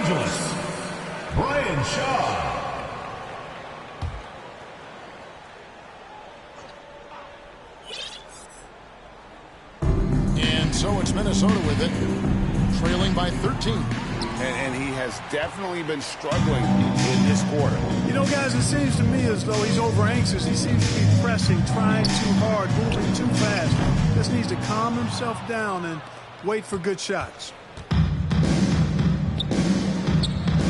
Angeles, Brian Shaw. And so it's Minnesota with it, trailing by 13. And he has definitely been struggling in this quarter. You know, guys, it seems to me as though he's over-anxious. He seems to be pressing, trying too hard, moving too fast. Just needs to calm himself down and wait for good shots.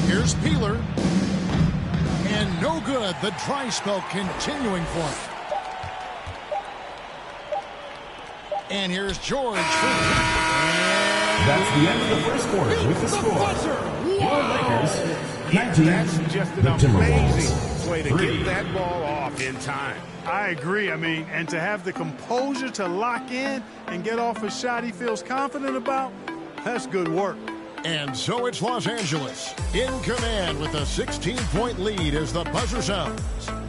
Here's Peeler. And no good. The dry spell continuing for him. And here's George. That's the end of the first quarter with the score. Your Lakers, 19. That's just an amazing way to get that ball off in time. I agree. I mean, and to have the composure to lock in and get off a shot he feels confident about, that's good work. And so it's Los Angeles in command with a 16-point lead as the buzzer sounds.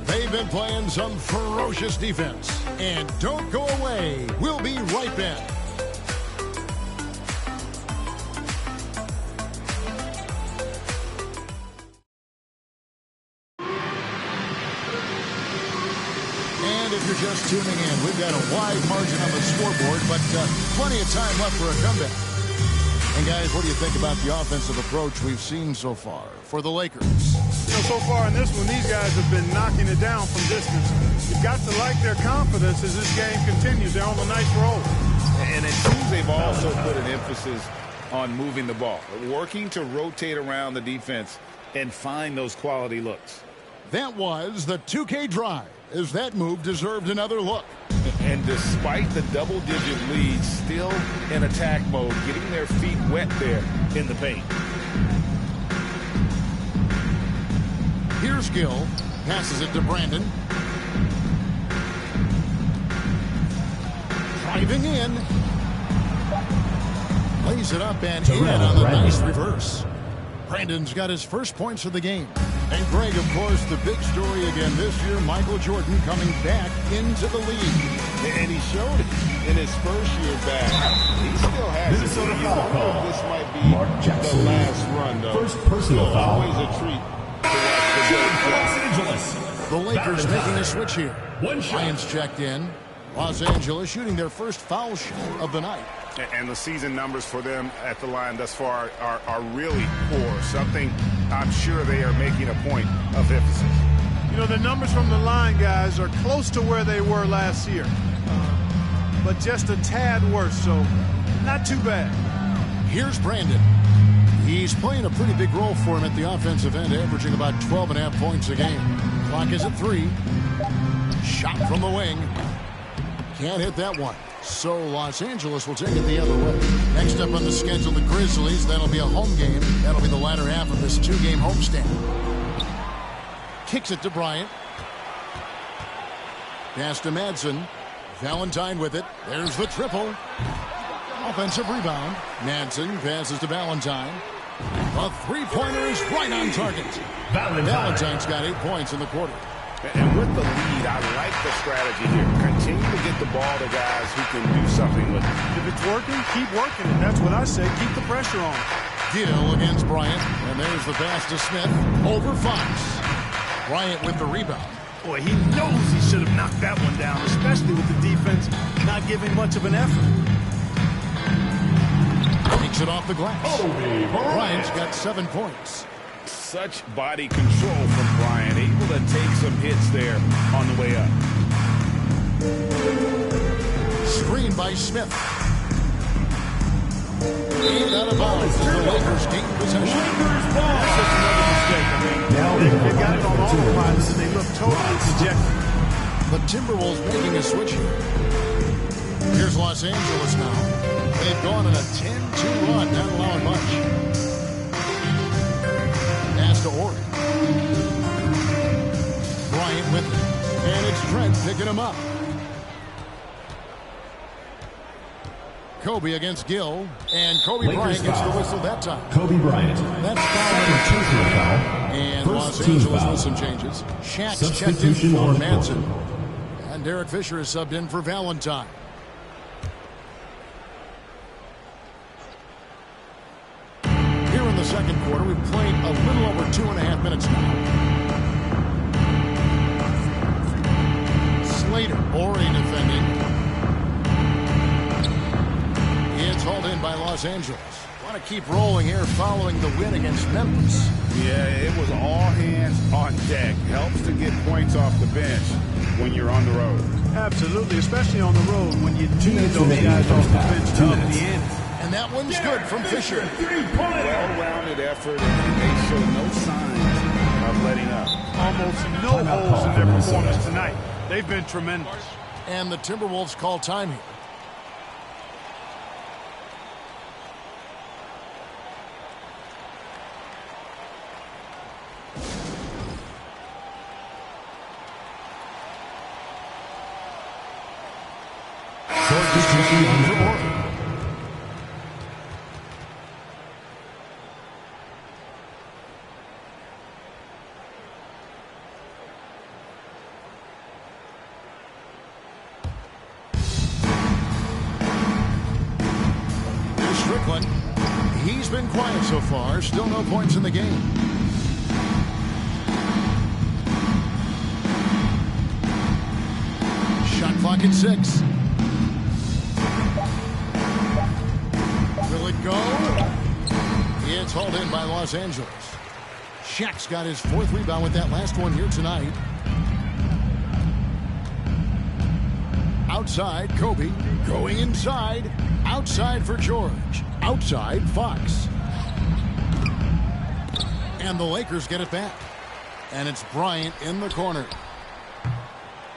They've been playing some ferocious defense. And don't go away. We'll be right back. And if you're just tuning in, we've got a wide margin on the scoreboard, but plenty of time left for a comeback. And guys, what do you think about the offensive approach we've seen so far for the Lakers? You know, so far in this one, these guys have been knocking it down from distance. You've got to like their confidence as this game continues. They're on a nice roll. And it seems they've also put an emphasis on moving the ball, working to rotate around the defense and find those quality looks. That was the 2K drive, as that move deserved another look. And despite the double-digit lead, still in attack mode, getting their feet wet there in the paint. Here's Gill. Passes it to Brandon. Driving in. Lays it up and in on the nice reverse. Brandon's got his first points of the game. And Greg, of course, the big story again this year, Michael Jordan coming back into the league. And he showed it in his first year back. He still has Minnesota foul call. This might be Mark Jackson. the last run, though. First personal foul. Always a treat to watch the Los Angeles. The Lakers making a switch here. One shot. Lions checked in. Los Angeles shooting their first foul shot of the night. And the season numbers for them at the line thus far are really poor. Something I'm sure they are making a point of emphasis. You know, the numbers from the line, guys, are close to where they were last year. But just a tad worse, so not too bad. Here's Brandon. He's playing a pretty big role for him at the offensive end, averaging about 12.5 points a game. Clock is at 3. Shot from the wing. Can't hit that one. So Los Angeles will take it the other way. Next up on the schedule, the Grizzlies. That'll be a home game. That'll be the latter half of this 2-game homestand. Kicks it to Bryant. Pass to Madsen. Valentine with it. There's the triple. Offensive rebound. Madsen passes to Valentine. A three-pointer is right on target. Valentine's got 8 points in the quarter. And with the lead, I like the strategy here. Continue to get the ball to guys who can do something with it. If it's working, keep working. And that's what I say. Keep the pressure on. Gill against Bryant. And there's the pass to Smith. Over Fox. Bryant with the rebound. Boy, he knows he should have knocked that one down, especially with the defense not giving much of an effort. Takes it off the glass. Bryant's got 7 points. Such body control from Bryant, able to take some hits there on the way up. Screen by Smith. And out of bounds as the Lakers gain possession. That's just another mistake. I mean, they got it on autopilot and they look totally dejected. The Timberwolves making a switch here. Here's Los Angeles now. They've gone on a 10-2 run, not allowing much. Pass to Ori. Bryant with it. And it's Trent picking him up. Kobe against Gill. And Kobe Bryant gets the whistle that time. Kobe Bryant. That's foul. foul. And Los Angeles with some changes. Shaq's checked in for Madsen. And Derek Fisher is subbed in for Valentine. second quarter. We've played a little over 2.5 minutes now. Slater, Ori defending. It's hauled in by Los Angeles. Want to keep rolling here following the win against Memphis. Yeah, it was all hands on deck. Helps to get points off the bench when you're on the road. Absolutely, especially on the road when you need those guys off the bench to up the ante. And that one's good from Fisher. Well-rounded effort, and they show no signs of letting up. Almost no holes in their performance tonight. They've been tremendous. And the Timberwolves call time here. He's been quiet so far. Still no points in the game. Shot clock at 6. Will it go? It's hauled in by Los Angeles. Shaq's got his 4th rebound with that last one here tonight. Outside, Kobe. Going inside. Outside for George. Outside, Fox. And the Lakers get it back. And it's Bryant in the corner.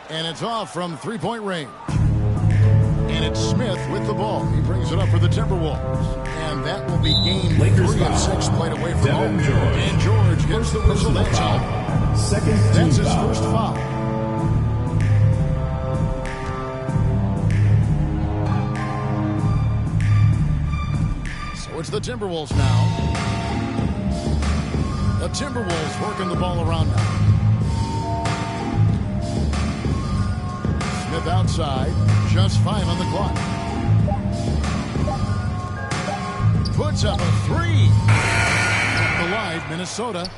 And it's off from three-point range. And it's Smith with the ball. He brings it up for the Timberwolves. And that will be game Lakers 3 of 6 played away from home. George. And George gets the whistle. That's out. Second That's his foul. first foul. So it's the Timberwolves now. The Timberwolves working the ball around now. Smith outside. Just 5 on the clock. Puts up a 3. The line, Minnesota.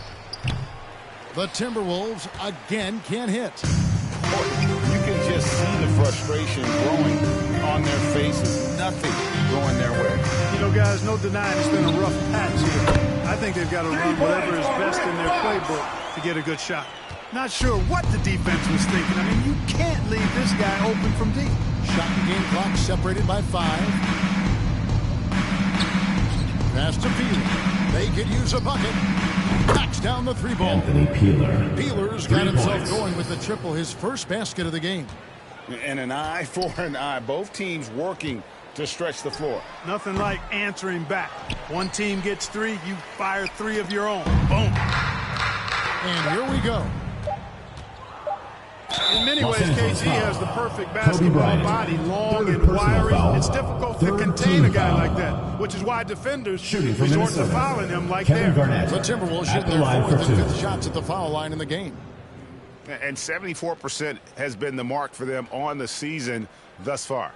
The Timberwolves again can't hit. You can just see the frustration growing on their faces. Nothing going their way. You know, guys, no denying it's been a rough patch here. I think they've got to run whatever is best in their playbook to get a good shot. Not sure what the defense was thinking. I mean, you can't leave this guy open from deep. Shot and game clock separated by 5. Pass to Peeler. They could use a bucket. Knocks down the 3-ball. Anthony Peeler. Peeler's got himself going with the triple, his first basket of the game. And an eye for an eye. Both teams working to stretch the floor. Nothing like answering back. One team gets 3, you fire 3 of your own. Boom. And here we go. In many Los ways, Angeles KG foul. has the perfect Kobe basketball Bryant. body, long Third and personal wiry. foul. It's difficult to Third contain a team guy foul. like that, which is why defenders Shooting from resort to Minnesota. fouling him like Kevin that. Garnett. The Timberwolves At shooting the their line 4th for and 2. 5th shots at the foul line in the game. And 74% has been the mark for them on the season thus far.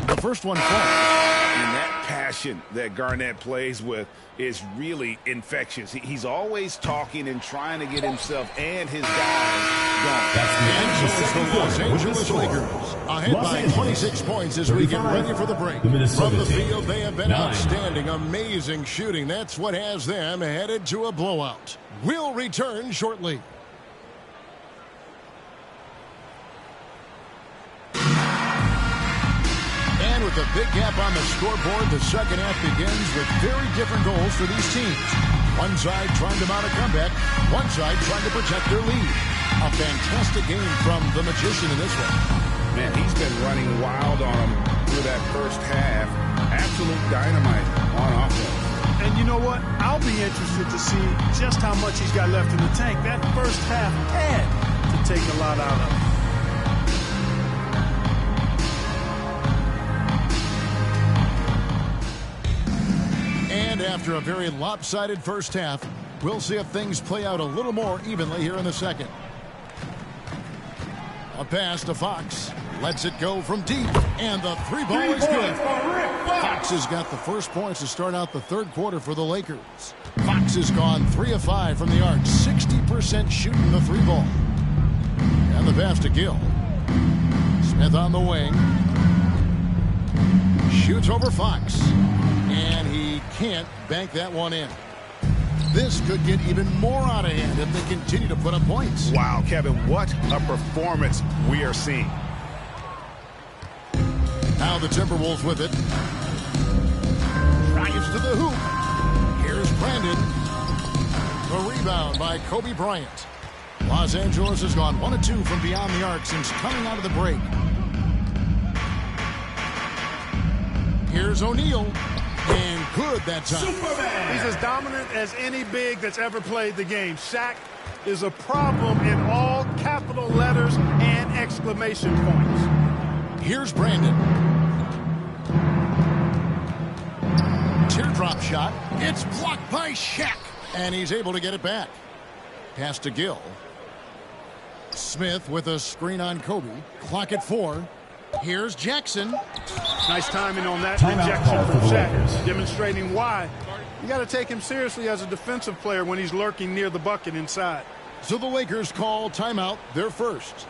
The first one falls. And that passion that Garnett plays with is really infectious. He's always talking and trying to get himself and his guys going. That's the end of the So it's second the Los quarter. With the Angeles score. Lakers ahead Los by Angeles, 26 points as we get 35. ready for the break. The Minnesota From the team, field, they have been 9. outstanding. Amazing shooting. That's what has them headed to a blowout. We'll return shortly. And with a big gap on the scoreboard, the second half begins with very different goals for these teams. One side trying to mount a comeback, one side trying to protect their lead. A fantastic game from the Magician in this one. Man, he's been running wild on them through that first half. Absolute dynamite on offense. And you know what? I'll be interested to see just how much he's got left in the tank. That first half had to take a lot out of him. And after a very lopsided first half, We'll see if things play out a little more evenly here in the second. A pass to Fox. Lets it go from deep. And the three ball is good. Fox has got the first points to start out the third quarter for the Lakers. Fox has gone 3 of 5 from the arc. 60% shooting the three ball. And the pass to Gill. Smith on the wing. Shoots over Fox. And he can't bank that one in. This could get even more out of hand if they continue to put up points. Wow, Kevin, what a performance we are seeing. Now the Timberwolves with it. Drives to the hoop. Here's Brandon. The rebound by Kobe Bryant. Los Angeles has gone 1 of 2 from beyond the arc since coming out of the break. Here's O'Neal. And good that time. He's as dominant as any big that's ever played the game. Shaq is a problem in all capital letters and exclamation points. Here's Brandon. Teardrop shot. It's blocked by Shaq. And he's able to get it back. Pass to Gill. Smith with a screen on Kobe. Clock at 4. Here's Jackson. Nice timing on that Timeout rejection call from for the Shaq, Lakers. demonstrating why you got to take him seriously as a defensive player when he's lurking near the bucket inside. So the Lakers call timeout, their first.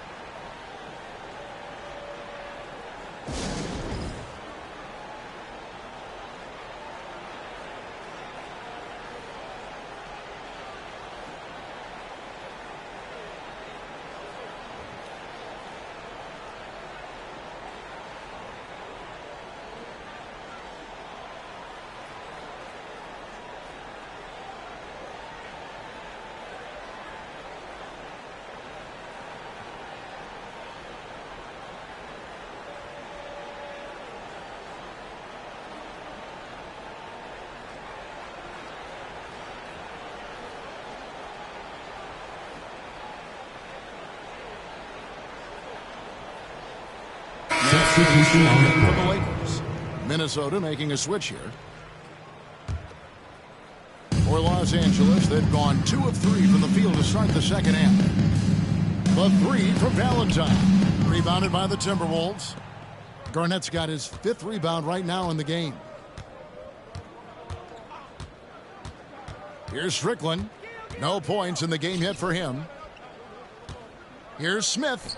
For the Lakers. Minnesota making a switch here. For Los Angeles, they've gone 2 of 3 from the field to start the second half. The 3 from Valentine. Rebounded by the Timberwolves. Garnett's got his 5th rebound right now in the game. Here's Strickland. No points in the game yet for him. Here's Smith.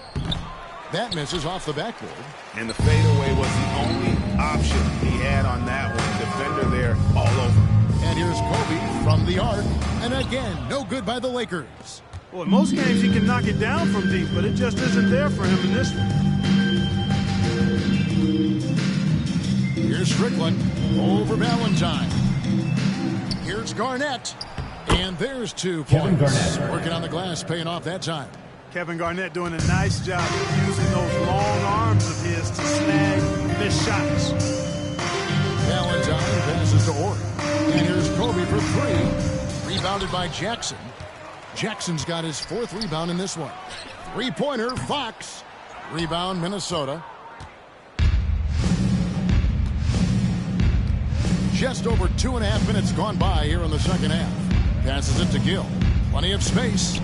That misses off the backboard. And the fadeaway was the only option he had on that one. Defender there all over. And here's Kobe from the arc. And again, no good by the Lakers. Well, in most games he can knock it down from deep, but it just isn't there for him in this one. Here's Strickland over Valentine. Here's Garnett. And there's 2 Kevin points. Garnett. Working on the glass, paying off that time. Kevin Garnett doing a nice job of using those long arms of his to snag missed shots. Valentine passes to Ori. And here's Kobe for 3. Rebounded by Jackson. Jackson's got his 4th rebound in this one. 3-pointer, Fox. Rebound, Minnesota. Just over 2.5 minutes gone by here in the second half. Passes it to Gill. Plenty of space.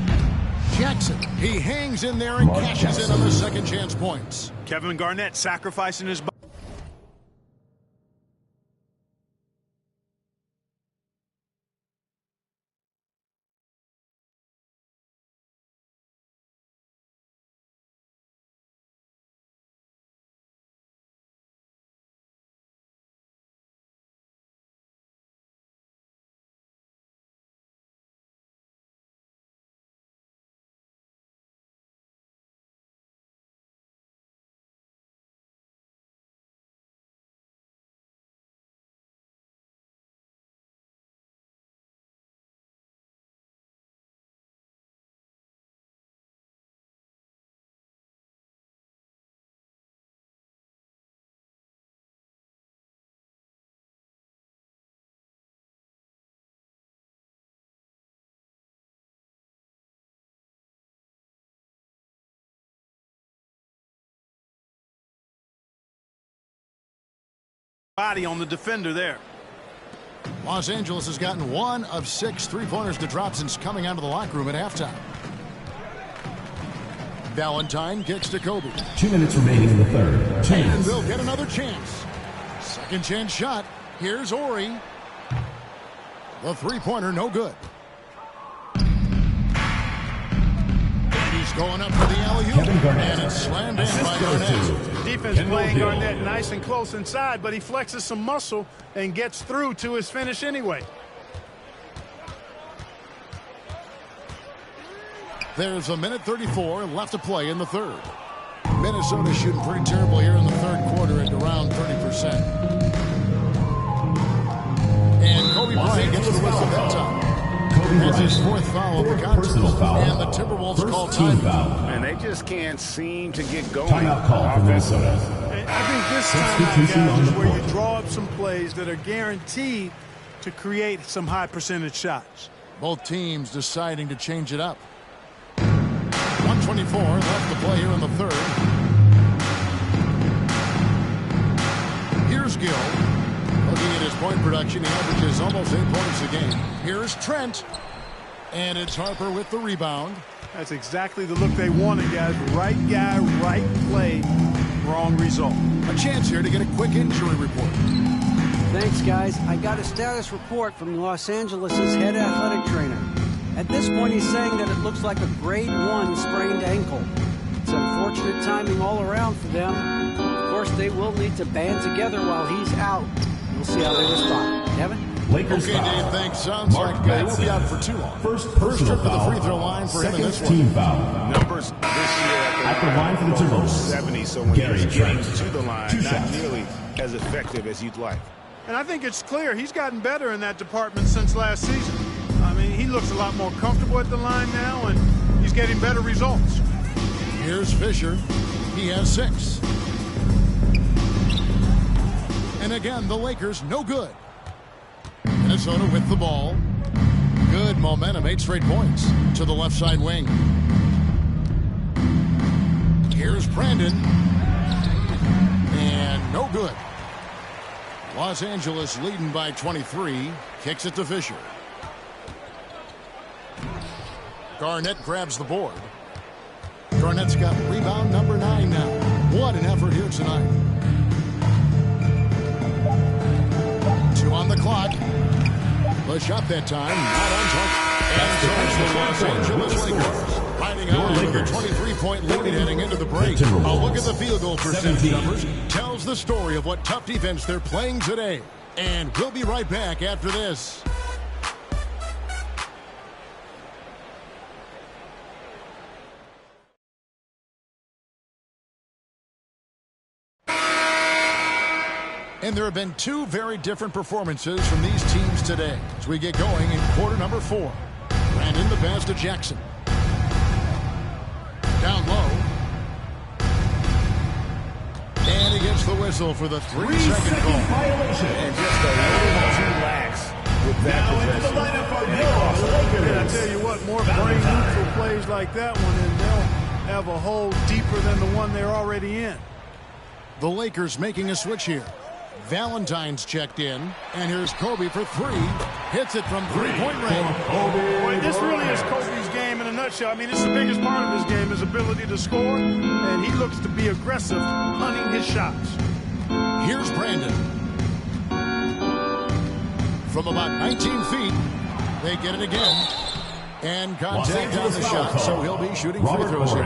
Jackson, he hangs in there and cashes in on the second chance points. Kevin Garnett sacrificing his body on the defender there. Los Angeles has gotten 1 of 6 three-pointers to drop since coming out of the locker room at halftime. Valentine kicks to Kobe. 2 minutes remaining in the third. And they'll get another chance. Second chance shot. Here's Ori. The three-pointer, no good. And he's going up for the alley-oop. And it's slammed in by Garnett. Defense playing Garnett nice and close inside, but he flexes some muscle and gets through to his finish anyway. There's a minute 34 left to play in the third. Minnesota shooting pretty terrible here in the third quarter at around 30%. And Kobe Bryant gets the whistle that time. That's his 4th foul of the contest. And the Timberwolves call time foul. And they just can't seem to get going. Timeout call for Minnesota. And I think this timeout, guys, is where you draw up some plays that are guaranteed to create some high percentage shots. Both teams deciding to change it up. 1:24 left to play here in the third. Here's Gill. Looking at his point production, he averages almost 8 points a game. Here's Trent. And it's Harper with the rebound. That's exactly the look they wanted, guys. Right guy, right play, wrong result. A chance here to get a quick injury report. Thanks, guys. I got a status report from Los Angeles' head athletic trainer. At this point, he's saying that it looks like a grade 1 sprained ankle. It's unfortunate timing all around for them. Of course, they will need to band together while he's out. We'll see how they respond. Kevin? Lakers okay, foul. Dave, thanks. Sounds Mark like they won't be out for too long. First trip to the foul. free throw line for him in this Team one. foul. Numbers this year At the line for the Timberwolves. 70, so when Gary he's getting Trent. to the line, 2 not shots. nearly as effective as you'd like. And I think it's clear he's gotten better in that department since last season. I mean, he looks a lot more comfortable at the line now, and he's getting better results. Here's Fisher. He has 6. And again, the Lakers no good. Minnesota with the ball. Good momentum, 8 straight points to the left side wing. Here's Brandon. And no good. Los Angeles leading by 23. Kicks it to Fisher. Garnett grabs the board. Garnett's got rebound number 9 now. What an effort here tonight. 2 on the clock. The shot that time, not on target. And so it's the Los Angeles Lakers. Riding high with a 23-point lead heading into the break. A look at the field goal percentage numbers tells the story of what tough defense they're playing today. And we'll be right back after this. And there have been 2 very different performances from these teams today as we get going in quarter number 4. Brandon the pass to Jackson. Down low. And he gets the whistle for the 3-second call. Violation. And just a little too lax with that possession. And I tell you what, more brain neutral plays like that one, and they'll have a hole deeper than the one they're already in. The Lakers making a switch here. Valentine's checked in, and here's Kobe for 3. Hits it from 3-point range. Boy, this really is Kobe's game in a nutshell. I mean, it's the biggest part of his game, his ability to score, and he looks to be aggressive, hunting his shots. Here's Brandon. From about 19 feet, they get it again. And contact on the shot, so he'll be shooting free throws here.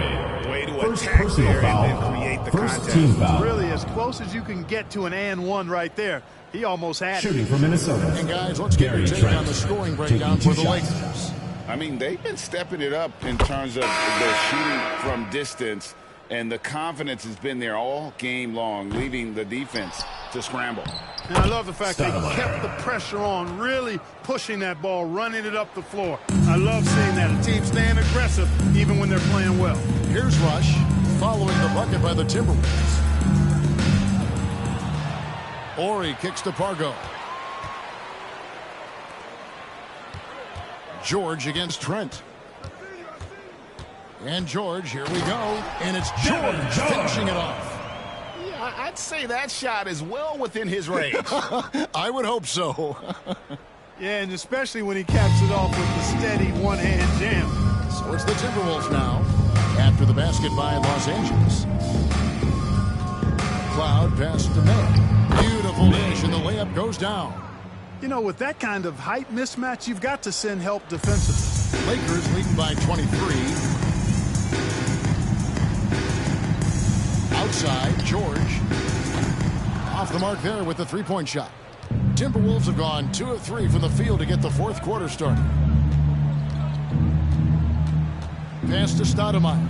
Way to First attack personal there foul. and then create the First contact. team foul. Really, as close as you can get to an and one right there. He almost had Shooting it. for Minnesota. And guys, let's get your take on the scoring breakdown for the Lakers. I mean, they've been stepping it up in terms of their shooting from distance, and the confidence has been there all game long, leaving the defense to scramble. And I love the fact they kept the pressure on, really pushing that ball, running it up the floor. I love seeing that. A team staying aggressive even when they're playing well. Here's Rush, following the bucket by the Timberwolves. Ori kicks to Pargo. George against Trent. And George, here we go. And it's George finishing it off. Yeah, I'd say that shot is well within his range. I would hope so. Yeah, and especially when he caps it off with the steady one-hand jam. So it's the Timberwolves now after the basket by Los Angeles. Cloud pass to May. Beautiful dish, and the layup goes down. You know, with that kind of height mismatch, you've got to send help defensively. Lakers leading by 23. Outside, George. Off the mark there with the three-point shot. Timberwolves have gone 2 of 3 from the field to get the fourth quarter started. Pass to Stoudemire.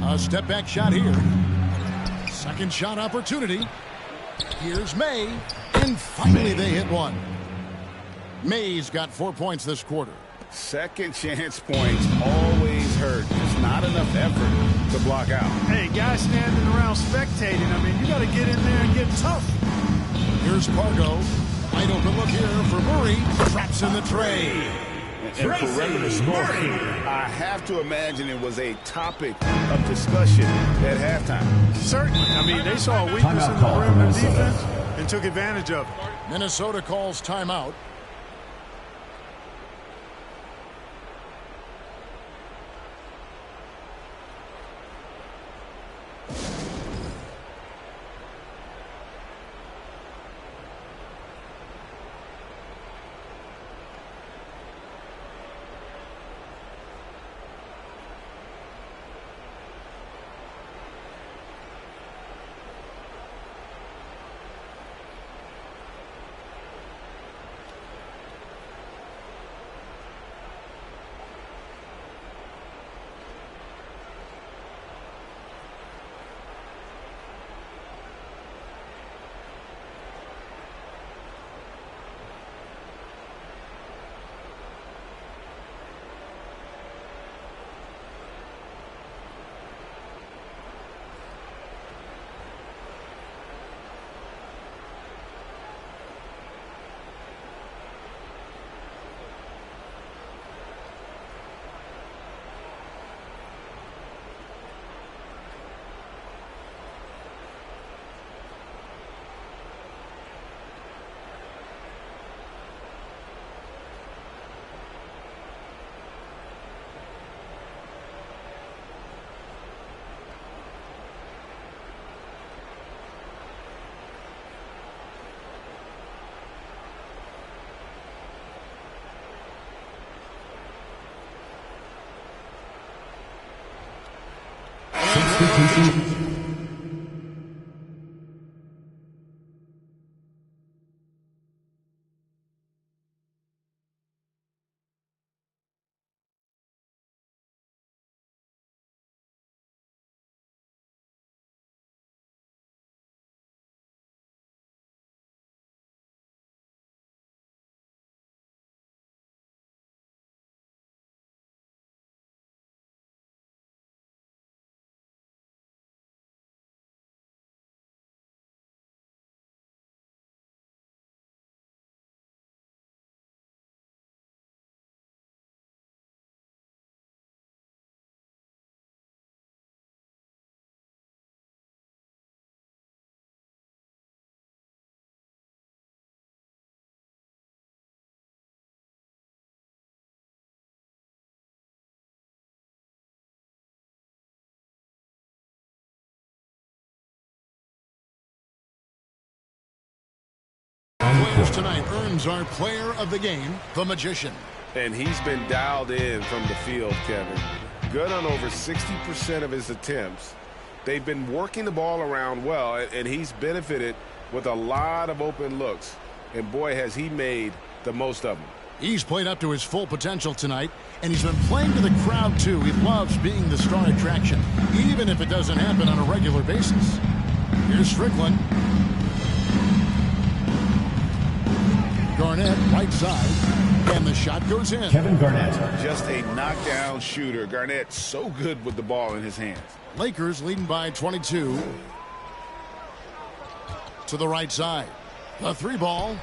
A step-back shot here. Second shot opportunity. Here's May. And finally they hit one. May's got 4 points this quarter. Second chance points always hurt. There's not enough effort to block out. Hey, guys standing around spectating. I mean, you got to get in there and get tough. Here's Pargo. Wide open look here for Murray. Traps in the tray. And perimeter scoring, I have to imagine it was a topic of discussion at halftime. Certainly. I mean, they saw a weakness in the perimeter defense and took advantage of it. Minnesota calls timeout. Players tonight earns our player of the game, the Magician. And he's been dialed in from the field, Kevin. Good on over 60% of his attempts. They've been working the ball around well, and he's benefited with a lot of open looks. And boy, has he made the most of them. He's played up to his full potential tonight, and he's been playing to the crowd, too. He loves being the star attraction, even if it doesn't happen on a regular basis. Here's Strickland. Garnett, right side, and the shot goes in. Kevin Garnett. Just a knockdown shooter. Garnett so good with the ball in his hands. Lakers leading by 22. To the right side. The three ball.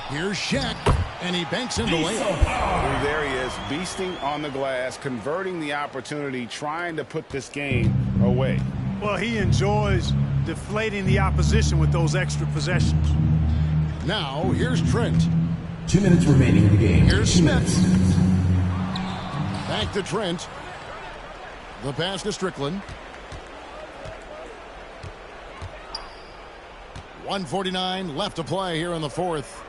Here's Shaq, and he banks in the layup. There he is, beasting on the glass, converting the opportunity, trying to put this game away. Well, he enjoys deflating the opposition with those extra possessions. Now, here's Trent. 2 minutes remaining in the game. Here's 2 Smith. minutes. Back to Trent. The pass to Strickland. 1:49 left to play here in the fourth.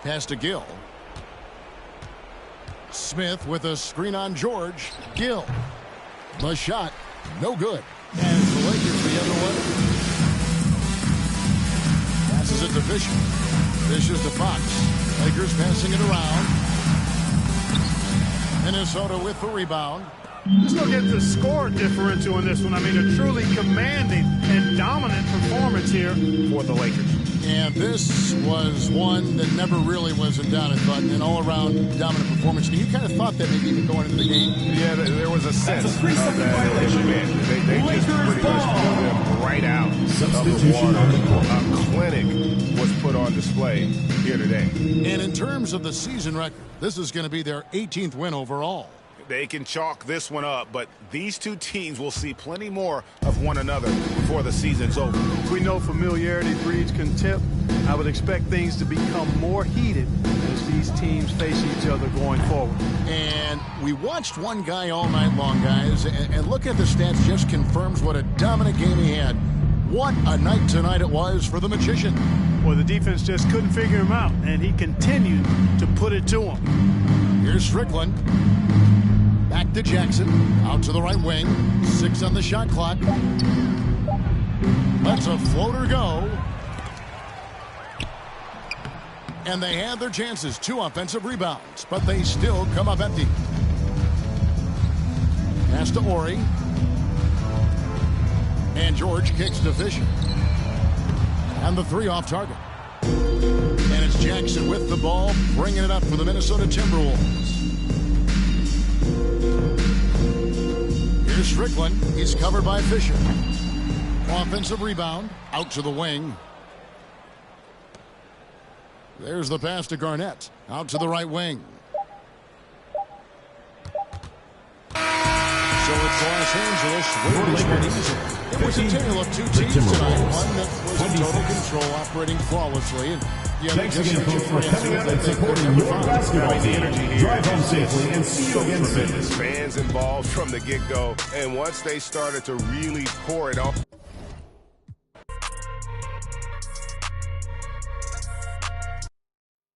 Pass to Gill. Smith with a screen on George. Gill. The shot, no good. And the Lakers the other way. Passes it to Fisher. Fisher's to Fox. Lakers passing it around. Minnesota with the rebound. Just look at the score differential in this one. I mean, a truly commanding and dominant performance here for the Lakers. And this was one that never really was in doubt, I thought, an all-around dominant performance. And you kind of thought that maybe even going into the game. Yeah, there was a sense of that. They just pretty much pulled them right out of the water. A clinic was put on display here today. And in terms of the season record, this is going to be their 18th win overall. They can chalk this one up, but these two teams will see plenty more of one another before the season's over. We know familiarity breeds contempt. I would expect things to become more heated as these teams face each other going forward. And we watched one guy all night long, guys, and look at the stats, just confirms what a dominant game he had. What a night tonight it was for the Magician. Well, the defense just couldn't figure him out, and he continued to put it to him. Here's Strickland. Back to Jackson. Out to the right wing. 6 on the shot clock. Lets a floater go. And they had their chances. 2 offensive rebounds, but they still come up empty. Pass to Ori. And George kicks to Fisher. And the 3 off target. And it's Jackson with the ball, bringing it up for the Minnesota Timberwolves. Here's Strickland. He's covered by Fisher. Offensive rebound. Out to the wing. There's the pass to Garnett. Out to the right wing. So it's Los Angeles. It was a tale of 2 teams tonight. One that was in total control, operating flawlessly, and the other Thanks just again, folks, for coming out and supporting your basketball team. Drive home safely and see you again soon. Fans involved from the get-go, and once they started to really pour it on.